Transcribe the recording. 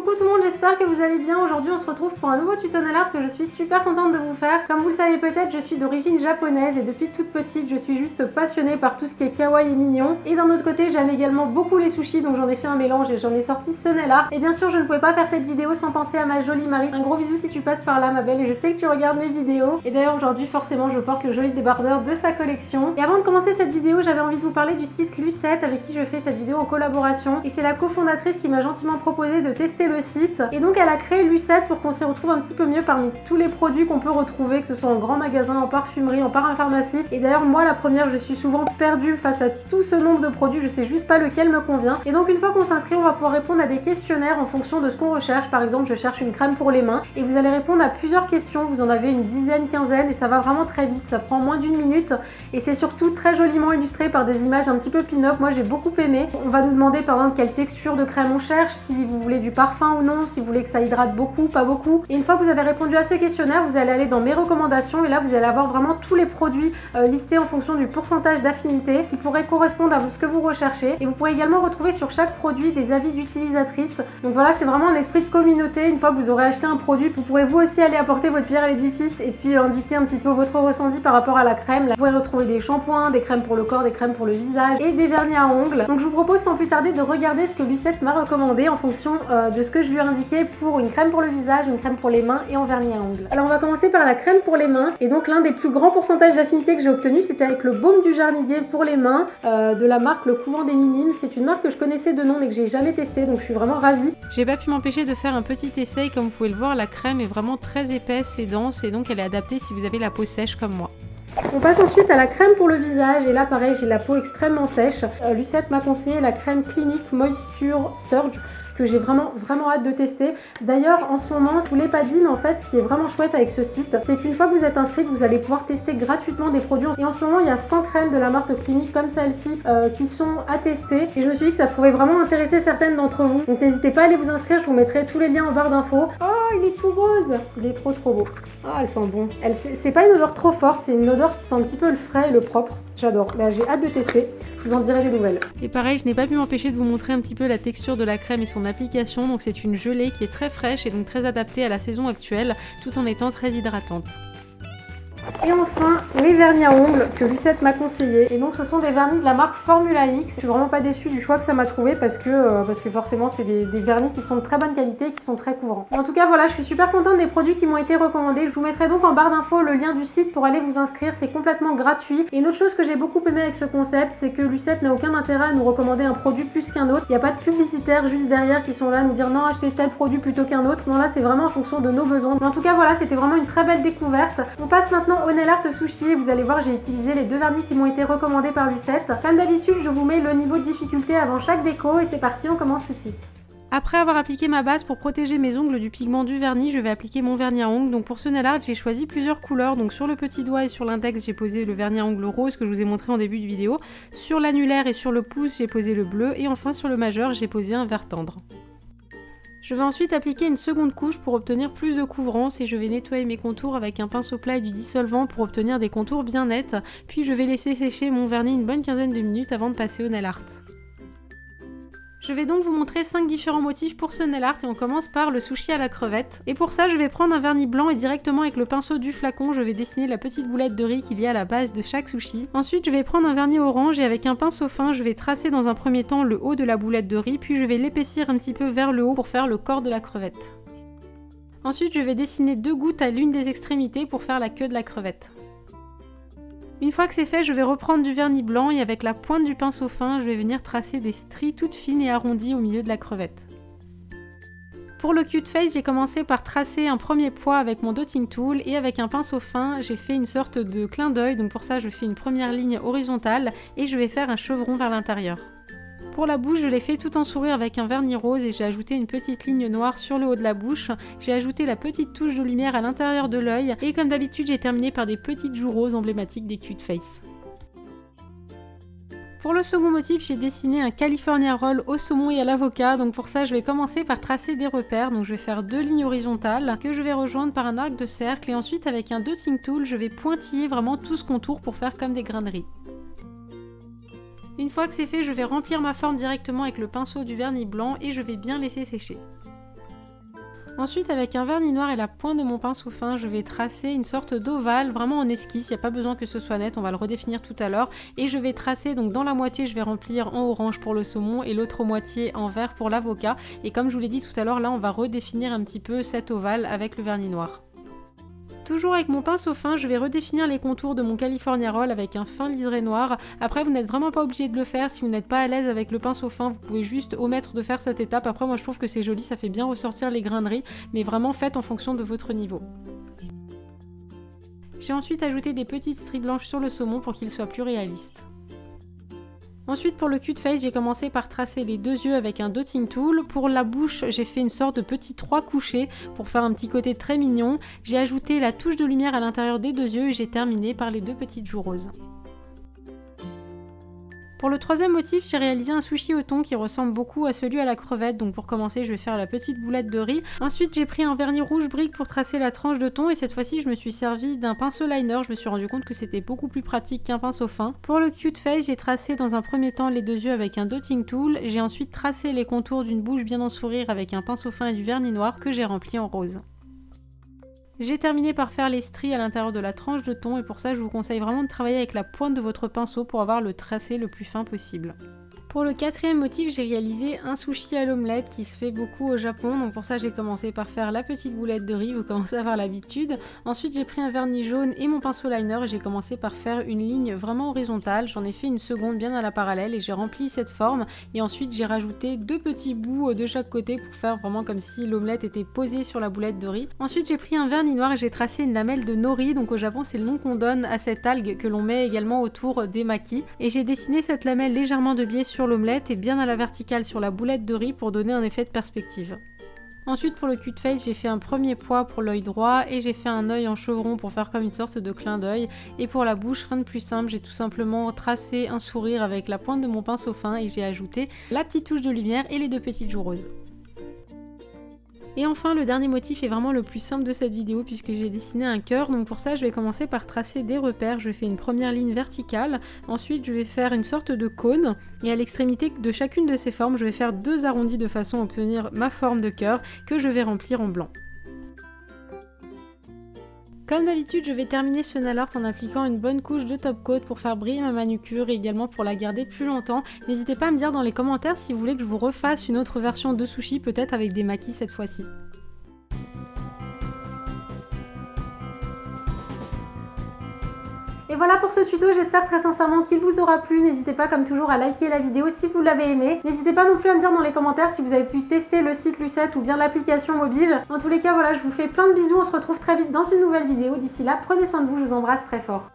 Coucou tout le monde, j'espère que vous allez bien. Aujourd'hui on se retrouve pour un nouveau tuto nail art que je suis super contente de vous faire. Comme vous le savez peut-être, je suis d'origine japonaise et depuis toute petite je suis juste passionnée par tout ce qui est kawaii et mignon. Et d'un autre côté j'aime également beaucoup les sushis, donc j'en ai fait un mélange et j'en ai sorti ce nail art. Et bien sûr je ne pouvais pas faire cette vidéo sans penser à ma jolie Marie. Un gros bisou si tu passes par là ma belle, et je sais que tu regardes mes vidéos. Et d'ailleurs aujourd'hui forcément je porte le joli débardeur de sa collection. Et avant de commencer cette vidéo, j'avais envie de vous parler du site Lucette avec qui je fais cette vidéo en collaboration. Et c'est la cofondatrice qui m'a gentiment proposé de tester le site. Et donc elle a créé Lucette pour qu'on s'y retrouve un petit peu mieux parmi tous les produits qu'on peut retrouver, que ce soit en grand magasin, en parfumerie, en parapharmacie. Et d'ailleurs moi la première, je suis souvent perdue face à tout ce nombre de produits, je sais juste pas lequel me convient. Et donc une fois qu'on s'inscrit, on va pouvoir répondre à des questionnaires en fonction de ce qu'on recherche. Par exemple, je cherche une crème pour les mains et vous allez répondre à plusieurs questions. Vous en avez une dizaine, quinzaine et ça va vraiment très vite. Ça prend moins d'une minute et c'est surtout très joliment illustré par des images un petit peu pin-up. Moi j'ai beaucoup aimé. On va nous demander par exemple quelle texture de crème on cherche, si vous voulez du parfum ou non, si vous voulez que ça hydrate beaucoup, pas beaucoup. Et une fois que vous avez répondu à ce questionnaire, vous allez aller dans mes recommandations et là vous allez avoir vraiment tous les produits listés en fonction du pourcentage d'affinité qui pourrait correspondre à ce que vous recherchez. Et vous pourrez également retrouver sur chaque produit des avis d'utilisatrices. Donc voilà, c'est vraiment un esprit de communauté. Une fois que vous aurez acheté un produit, vous pourrez vous aussi aller apporter votre pierre à l'édifice et puis indiquer un petit peu votre ressenti par rapport à la crème. Là, vous pourrez retrouver des shampoings, des crèmes pour le corps, des crèmes pour le visage et des vernis à ongles. Donc je vous propose sans plus tarder de regarder ce que Lucette m'a recommandé en fonction de ce que je lui ai indiqué pour une crème pour le visage, une crème pour les mains et en vernis à ongles. Alors on va commencer par la crème pour les mains. Et donc l'un des plus grands pourcentages d'affinité que j'ai obtenu, c'était avec le baume du jardinier pour les mains de la marque Le Couvent des Minimes. C'est une marque que je connaissais de nom mais que j'ai jamais testé, donc je suis vraiment ravie. J'ai pas pu m'empêcher de faire un petit essai. Comme vous pouvez le voir, la crème est vraiment très épaisse et dense et donc elle est adaptée si vous avez la peau sèche comme moi. On passe ensuite à la crème pour le visage et là pareil j'ai la peau extrêmement sèche. Lucette m'a conseillé la crème Clinique Moisture Surge que j'ai vraiment hâte de tester. D'ailleurs en ce moment, je vous l'ai pas dit, mais en fait ce qui est vraiment chouette avec ce site, c'est qu'une fois que vous êtes inscrit, vous allez pouvoir tester gratuitement des produits. Et en ce moment il y a 100 crèmes de la marque Clinique comme celle-ci qui sont à tester. Et je me suis dit que ça pourrait vraiment intéresser certaines d'entre vous. Donc n'hésitez pas à aller vous inscrire, je vous mettrai tous les liens en barre d'infos. Oh il est tout rose, il est trop beau. Oh elle sent bon. C'est pas une odeur trop forte, c'est une odeur qui sent un petit peu le frais et le propre. J'adore, là j'ai hâte de tester. Je vous en dirai des nouvelles. Et pareil, je n'ai pas pu m'empêcher de vous montrer un petit peu la texture de la crème et son application. Donc c'est une gelée qui est très fraîche et donc très adaptée à la saison actuelle, tout en étant très hydratante. Et enfin, les vernis à ongles que Lucette m'a conseillé. Et donc ce sont des vernis de la marque Formula X. Je suis vraiment pas déçue du choix que ça m'a trouvé parce que forcément c'est des vernis qui sont de très bonne qualité et qui sont très couvrants. En tout cas voilà, je suis super contente des produits qui m'ont été recommandés. Je vous mettrai donc en barre d'infos le lien du site pour aller vous inscrire. C'est complètement gratuit. Et une autre chose que j'ai beaucoup aimé avec ce concept, c'est que Lucette n'a aucun intérêt à nous recommander un produit plus qu'un autre. Il n'y a pas de publicitaires juste derrière qui sont là à nous dire non, achetez tel produit plutôt qu'un autre. Non, là c'est vraiment en fonction de nos besoins. Mais en tout cas voilà, c'était vraiment une très belle découverte. On passe maintenant au nail art sushi et vous allez voir j'ai utilisé les deux vernis qui m'ont été recommandés par Lucette. Comme d'habitude je vous mets le niveau de difficulté avant chaque déco et c'est parti, on commence tout de suite. Après avoir appliqué ma base pour protéger mes ongles du pigment du vernis, je vais appliquer mon vernis à ongles. Donc pour ce nail art j'ai choisi plusieurs couleurs. Donc sur le petit doigt et sur l'index j'ai posé le vernis à ongles rose que je vous ai montré en début de vidéo. Sur l'annulaire et sur le pouce j'ai posé le bleu et enfin sur le majeur j'ai posé un vert tendre. Je vais ensuite appliquer une seconde couche pour obtenir plus de couvrance et je vais nettoyer mes contours avec un pinceau plat et du dissolvant pour obtenir des contours bien nets. Puis je vais laisser sécher mon vernis une bonne quinzaine de minutes avant de passer au nail art. Je vais donc vous montrer 5 différents motifs pour ce nail art et on commence par le sushi à la crevette. Et pour ça, je vais prendre un vernis blanc et directement avec le pinceau du flacon, je vais dessiner la petite boulette de riz qu'il y a à la base de chaque sushi. Ensuite, je vais prendre un vernis orange et avec un pinceau fin, je vais tracer dans un premier temps le haut de la boulette de riz, puis je vais l'épaissir un petit peu vers le haut pour faire le corps de la crevette. Ensuite, je vais dessiner 2 gouttes à l'une des extrémités pour faire la queue de la crevette. Une fois que c'est fait, je vais reprendre du vernis blanc et avec la pointe du pinceau fin, je vais venir tracer des stries toutes fines et arrondies au milieu de la crevette. Pour le cute face, j'ai commencé par tracer un premier poids avec mon dotting tool et avec un pinceau fin, j'ai fait une sorte de clin d'œil. Donc pour ça, je fais une première ligne horizontale et je vais faire un chevron vers l'intérieur. Pour la bouche, je l'ai fait tout en sourire avec un vernis rose et j'ai ajouté une petite ligne noire sur le haut de la bouche. J'ai ajouté la petite touche de lumière à l'intérieur de l'œil et comme d'habitude, j'ai terminé par des petites joues roses emblématiques des cute face. Pour le second motif, j'ai dessiné un California Roll au saumon et à l'avocat. Donc pour ça, je vais commencer par tracer des repères. Donc je vais faire 2 lignes horizontales que je vais rejoindre par un arc de cercle et ensuite avec un dotting tool, je vais pointiller vraiment tout ce contour pour faire comme des grains de riz. Une fois que c'est fait, je vais remplir ma forme directement avec le pinceau du vernis blanc et je vais bien laisser sécher. Ensuite, avec un vernis noir et la pointe de mon pinceau fin, je vais tracer une sorte d'ovale, vraiment en esquisse, il n'y a pas besoin que ce soit net, on va le redéfinir tout à l'heure. Et je vais tracer, donc dans la moitié, je vais remplir en orange pour le saumon et l'autre moitié en vert pour l'avocat. Et comme je vous l'ai dit tout à l'heure, là on va redéfinir un petit peu cet ovale avec le vernis noir. Toujours avec mon pinceau fin, je vais redéfinir les contours de mon California Roll avec un fin liseré noir. Après, vous n'êtes vraiment pas obligé de le faire. Si vous n'êtes pas à l'aise avec le pinceau fin, vous pouvez juste omettre de faire cette étape. Après, moi je trouve que c'est joli, ça fait bien ressortir les grains de riz, mais vraiment faites en fonction de votre niveau. J'ai ensuite ajouté des petites stries blanches sur le saumon pour qu'il soit plus réaliste. Ensuite pour le cul de face, j'ai commencé par tracer les deux yeux avec un dotting tool. Pour la bouche, j'ai fait une sorte de petit 3 couchés pour faire un petit côté très mignon. J'ai ajouté la touche de lumière à l'intérieur des deux yeux et j'ai terminé par les deux petites joues roses. Pour le troisième motif, j'ai réalisé un sushi au thon qui ressemble beaucoup à celui à la crevette, donc pour commencer je vais faire la petite boulette de riz. Ensuite j'ai pris un vernis rouge brique pour tracer la tranche de thon et cette fois-ci je me suis servi d'un pinceau liner, je me suis rendu compte que c'était beaucoup plus pratique qu'un pinceau fin. Pour le cute face, j'ai tracé dans un premier temps les deux yeux avec un dotting tool, j'ai ensuite tracé les contours d'une bouche bien en sourire avec un pinceau fin et du vernis noir que j'ai rempli en rose. J'ai terminé par faire les stries à l'intérieur de la tranche de thon et pour ça je vous conseille vraiment de travailler avec la pointe de votre pinceau pour avoir le tracé le plus fin possible. Pour le quatrième motif, j'ai réalisé un sushi à l'omelette qui se fait beaucoup au Japon, donc pour ça j'ai commencé par faire la petite boulette de riz, vous commencez à avoir l'habitude. Ensuite j'ai pris un vernis jaune et mon pinceau liner et j'ai commencé par faire une ligne vraiment horizontale, j'en ai fait une seconde bien à la parallèle et j'ai rempli cette forme et ensuite j'ai rajouté deux petits bouts de chaque côté pour faire vraiment comme si l'omelette était posée sur la boulette de riz. Ensuite j'ai pris un vernis noir et j'ai tracé une lamelle de nori, donc au Japon c'est le nom qu'on donne à cette algue que l'on met également autour des makis, et j'ai dessiné cette lamelle légèrement de biais sur l'omelette et bien à la verticale sur la boulette de riz pour donner un effet de perspective. Ensuite pour le cul de face, j'ai fait un premier poids pour l'œil droit et j'ai fait un œil en chevron pour faire comme une sorte de clin d'œil. Et pour la bouche, rien de plus simple, j'ai tout simplement tracé un sourire avec la pointe de mon pinceau fin et j'ai ajouté la petite touche de lumière et les deux petites joues roses. Et enfin le dernier motif est vraiment le plus simple de cette vidéo puisque j'ai dessiné un cœur, donc pour ça je vais commencer par tracer des repères. Je fais une première ligne verticale, ensuite je vais faire une sorte de cône et à l'extrémité de chacune de ces formes je vais faire deux arrondis de façon à obtenir ma forme de cœur que je vais remplir en blanc. Comme d'habitude, je vais terminer ce nail art en appliquant une bonne couche de top coat pour faire briller ma manucure et également pour la garder plus longtemps. N'hésitez pas à me dire dans les commentaires si vous voulez que je vous refasse une autre version de sushi, peut-être avec des makis cette fois-ci. Et voilà pour ce tuto, j'espère très sincèrement qu'il vous aura plu. N'hésitez pas comme toujours à liker la vidéo si vous l'avez aimé. N'hésitez pas non plus à me dire dans les commentaires si vous avez pu tester le site Lucette ou bien l'application mobile. En tous les cas, voilà, je vous fais plein de bisous, on se retrouve très vite dans une nouvelle vidéo. D'ici là, prenez soin de vous, je vous embrasse très fort.